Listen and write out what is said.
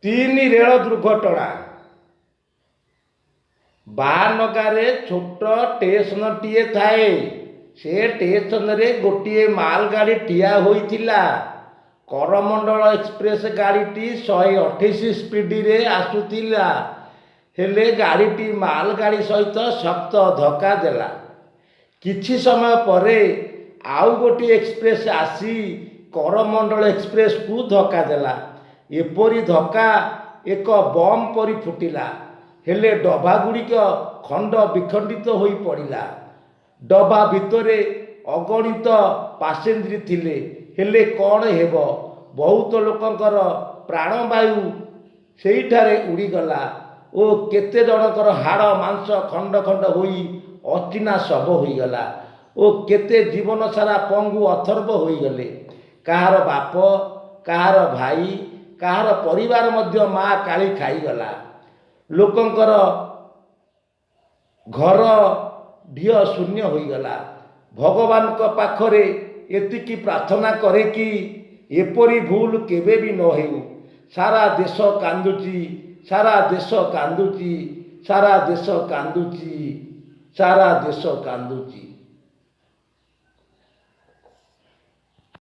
ତିନି ରେଳ ଦୁର୍ଘଟଣା। ବାହାନଗାରେ ଛୋଟ ଷ୍ଟେସନଟିଏ ଥାଏ। ସେ ଷ୍ଟେସନରେ ଗୋଟିଏ ମାଲଗାଡ଼ି ଠିଆ ହୋଇଥିଲା। କରମଣ୍ଡଳ ଏକ୍ସପ୍ରେସ ଗାଡ଼ିଟି 128 ସ୍ପିଡରେ ଆସୁଥିଲା। ହେଲେ ଗାଡ଼ିଟି ମାଲଗାଡ଼ି ସହିତ ଶକ୍ତ ଧକ୍କା ଦେଲା। କିଛି ସମୟ ପରେ ଆଉ ଗୋଟିଏ ଏକ୍ସପ୍ରେସ ଆସି କରମଣ୍ଡଳ ଏକ୍ସପ୍ରେସକୁ ଧକ୍କା ଦେଲା। ଏପରି ଧକ୍କା ଏକ ବମ୍ ପରି ଫୁଟିଲା। ହେଲେ ଡବାଗୁଡ଼ିକ ଖଣ୍ଡ ବିଖଣ୍ଡିତ ହୋଇ ପଡ଼ିଲା। ଡବା ଭିତରେ ଅଗଣିତ ପାସେଞ୍ଜର ଥିଲେ। ହେଲେ କ'ଣ ହେବ? ବହୁତ ଲୋକଙ୍କର ପ୍ରାଣବାୟୁ ସେହିଠାରେ ଉଡ଼ିଗଲା ଓ କେତେ ଜଣଙ୍କର ହାଡ଼ ମାଂସ ଖଣ୍ଡ ଖଣ୍ଡ ହୋଇ ଅଚିହ୍ନା ଶବ ହୋଇଗଲା ଓ କେତେ ଜୀବନ ସାରା ପଙ୍ଗୁ ଅଥର୍ବ ହୋଇଗଲେ। କାହାର ବାପ, କାହାର ଭାଇ, କାହାର ପରିବାର ମଧ୍ୟ ମା କାଳି ଖାଇଗଲା। ଲୋକଙ୍କର ଘର ଢିଅ ଶୂନ୍ୟ ହୋଇଗଲା। ଭଗବାନଙ୍କ ପାଖରେ ଏତିକି ପ୍ରାର୍ଥନା କରେ କି ଏପରି ଭୁଲ କେବେ ବି ନ ହେଉ। ସାରା ଦେଶ କାନ୍ଦୁଛି, ସାରା ଦେଶ କାନ୍ଦୁଛି, ସାରା ଦେଶ କାନ୍ଦୁଛି, ସାରା ଦେଶ କାନ୍ଦୁଛି।